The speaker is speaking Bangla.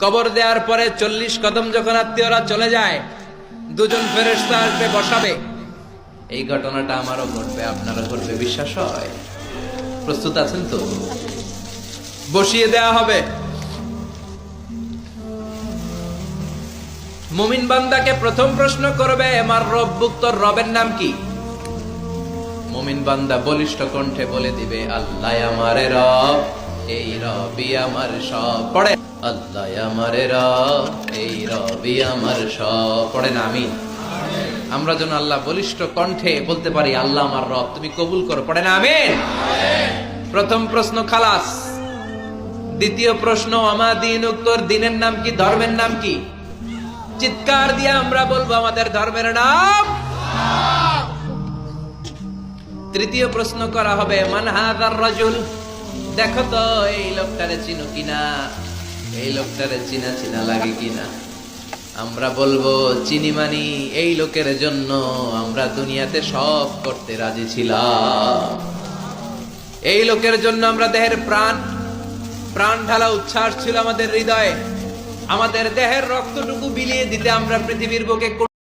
কবর দেওয়ার পরে 40 কদম যখন আত্মীয়রা চলে যায়, দুজন ফেরেশতা আসবে, বসাবে। এই ঘটনাটা আমারও ঘটবে, আপনারও ঘটবে, বিশ্বাস হয়? প্রস্তুত আছেন তো? বসিয়ে দেয়া হবে। মুমিন বান্দাকে প্রথম প্রশ্ন করবে, আমার রব্বুক, তোর রবের নাম কি? মুমিন বান্দা বলিষ্ঠ কণ্ঠে বলে দিবে, আল্লাহ আমারে রব, এই রবি আমার সব। পড়ে, আল্লাহ আমারে রব, এই রবি আমার সব। পড়েন আমিন। আমরা যেন আল্লাহ বলিষ্ঠ কণ্ঠে বলতে পারি, আল্লাহ আমার রব, তুমি কবুল করো। পড়েন আমিন। প্রথম প্রশ্ন খালাস। দ্বিতীয় প্রশ্ন, আমা দীনুক, তোর দিনের নাম কি, ধর্মের নাম কি? চিৎকার দিয়ে আমরা বলবো, আমাদের ধর্মের নাম। তৃতীয় প্রশ্ন করা হবে, মান হাযার রাজুল, দেখো তো এই লোকটারে চিনো কিনা, এই লোকটারে চিনা চিনা লাগে কিনা। আমরা বলবো, চিনি মানি, এই লোকের জন্য আমরা দুনিয়াতে সব করতে রাজি ছিলাম। এই লোকের জন্য আমরা দেহের প্রাণ ঢালা উচ্ছ্বাস ছিল আমাদের হৃদয়ে। আমাদের দেহের রক্তটুকু বিলিয়ে দিতে আমরা পৃথিবীর বুকে